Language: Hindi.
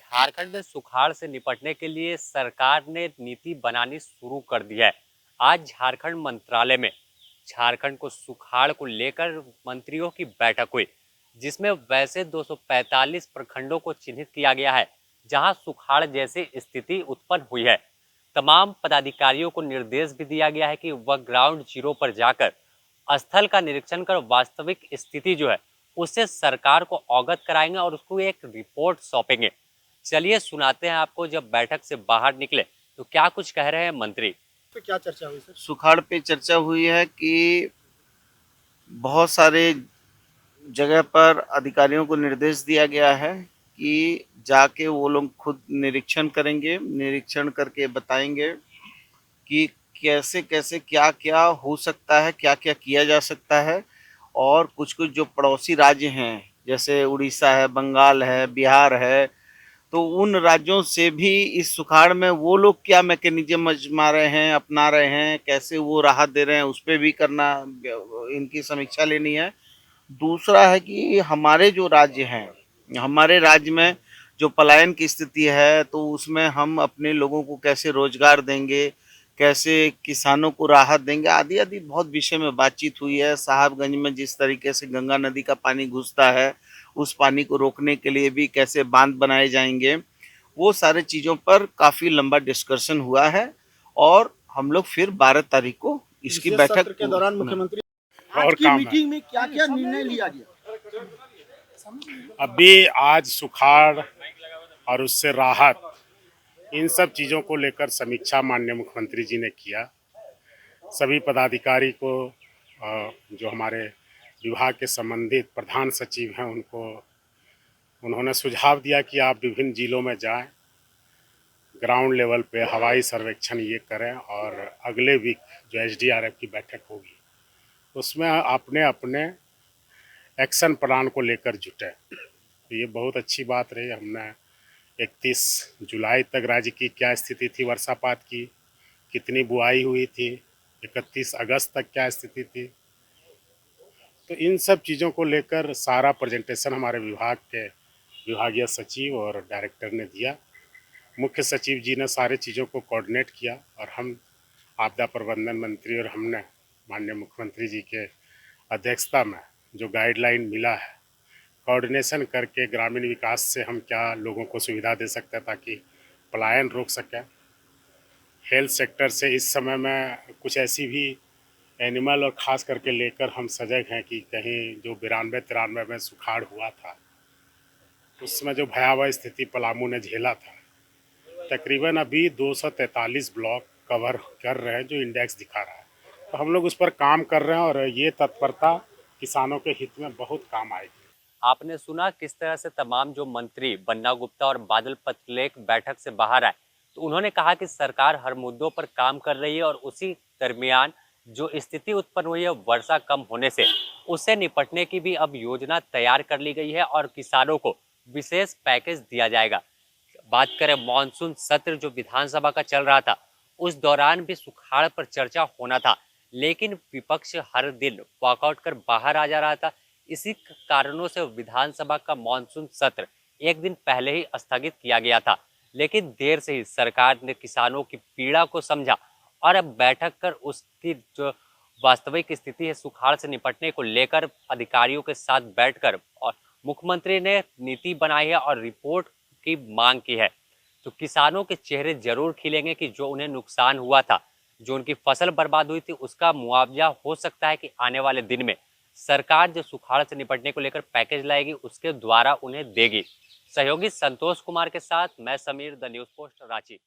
झारखंड में सुखाड़ से निपटने के लिए सरकार ने नीति बनानी शुरू कर दी है। आज झारखंड मंत्रालय में झारखंड को सुखाड़ को लेकर मंत्रियों की बैठक हुई, जिसमें वैसे 245 प्रखंडों को चिन्हित किया गया है जहां सुखाड़ जैसी स्थिति उत्पन्न हुई है। तमाम पदाधिकारियों को निर्देश भी दिया गया है कि वह ग्राउंड जीरो पर जाकर स्थल का निरीक्षण कर वास्तविक स्थिति जो है उससे सरकार को अवगत कराएंगे और उसको एक रिपोर्ट सौंपेंगे। चलिए सुनाते हैं आपको जब बैठक से बाहर निकले तो क्या कुछ कह रहे हैं मंत्री। पे क्या चर्चा हुई सर? सुखाड़ पे चर्चा हुई है कि बहुत सारे जगह पर अधिकारियों को निर्देश दिया गया है कि जाके वो लोग खुद निरीक्षण करेंगे, निरीक्षण करके बताएंगे कि कैसे कैसे क्या क्या हो सकता है, क्या क्या किया जा सकता है। और कुछ कुछ जो पड़ोसी राज्य हैं जैसे उड़ीसा है, बंगाल है, बिहार है, तो उन राज्यों से भी इस सुखाड़ में वो लोग क्या मैकेनिज्म आजमा रहे हैं, अपना रहे हैं, कैसे वो राहत दे रहे हैं, उस पर भी करना, इनकी समीक्षा लेनी है। दूसरा है कि हमारे जो राज्य हैं, हमारे राज्य में जो पलायन की स्थिति है तो उसमें हम अपने लोगों को कैसे रोजगार देंगे, कैसे किसानों को राहत देंगे, आदि आदि बहुत विषय में बातचीत हुई है। साहबगंज में जिस तरीके से गंगा नदी का पानी घुसता है, उस पानी को रोकने के लिए भी कैसे बांध बनाए जाएंगे, वो सारे चीज़ों पर काफ़ी लंबा डिस्कशन हुआ है। और हम लोग फिर 12 तारीख को इसकी विशेष बैठक सत्र के दौरान मुख्यमंत्री और आज की काम है। मीटिंग में क्या क्या निर्णय लिया गया? अभी आज सुखाड़ और उससे राहत, इन सब चीज़ों को लेकर समीक्षा माननीय मुख्यमंत्री जी ने किया। सभी पदाधिकारी को जो हमारे विभाग के संबंधित प्रधान सचिव हैं उनको उन्होंने सुझाव दिया कि आप विभिन्न जिलों में जाएं, ग्राउंड लेवल पे हवाई सर्वेक्षण ये करें और अगले वीक जो एसडीआरएफ की बैठक होगी उसमें अपने अपने एक्शन प्लान को लेकर जुटे। तो ये बहुत अच्छी बात रही। हमने 31 जुलाई तक राज्य की क्या स्थिति थी वर्षापात की, कितनी बुआई हुई थी, 31 अगस्त तक क्या स्थिति थी, तो इन सब चीज़ों को लेकर सारा प्रेजेंटेशन हमारे विभाग के विभागीय सचिव और डायरेक्टर ने दिया। मुख्य सचिव जी ने सारे चीज़ों को कोऑर्डिनेट किया और हम आपदा प्रबंधन मंत्री और हमने माननीय मुख्यमंत्री जी के अध्यक्षता में जो गाइडलाइन मिला है, कोऑर्डिनेशन करके ग्रामीण विकास से हम क्या लोगों को सुविधा दे सकते हैं ताकि पलायन रोक सकें। हेल्थ सेक्टर से इस समय में कुछ ऐसी भी एनिमल और ख़ास करके लेकर हम सजग हैं कि कहीं जो 92-93 में सुखाड़ हुआ था उसमें जो भयावह स्थिति पलामू ने झेला था, तकरीबन अभी 243 ब्लॉक कवर कर रहे हैं जो इंडेक्स दिखा रहा है। तो हम लोग उस पर काम कर रहे हैं और ये तत्परता किसानों के हित में बहुत काम आएगी। आपने सुना किस तरह से तमाम जो मंत्री बन्ना गुप्ता और बादल पत्रलेख बैठक से बाहर आए, तो उन्होंने कहा कि सरकार हर मुद्दों पर काम कर रही है और उसी दरमियान जो स्थिति उत्पन्न हुई है वर्षा कम होने से, उससे निपटने की भी अब योजना तैयार कर ली गई है और किसानों को विशेष पैकेज दिया जाएगा। बात करें मानसून सत्र जो विधानसभा का चल रहा था, उस दौरान भी सुखाड़ पर चर्चा होना था, लेकिन विपक्ष हर दिन वॉकआउट कर बाहर आ जा रहा था। इसी कारणों से विधानसभा का मानसून सत्र एक दिन पहले ही स्थगित किया गया था, लेकिन देर से ही सरकार ने किसानों की पीड़ा को समझा और अब बैठक कर उसकी जो वास्तविक स्थिति है सुखाड़ से निपटने को लेकर अधिकारियों के साथ बैठकर और मुख्यमंत्री ने नीति बनाई है और रिपोर्ट की मांग की है। तो किसानों के चेहरे जरूर खिलेंगे कि जो उन्हें नुकसान हुआ था, जो उनकी फसल बर्बाद हुई थी, उसका मुआवजा हो सकता है कि आने वाले दिन में सरकार जो सुखाड़ से निपटने को लेकर पैकेज लाएगी उसके द्वारा उन्हें देगी। सहयोगी संतोष कुमार के साथ मैं Sameer, the news post, Ranchi.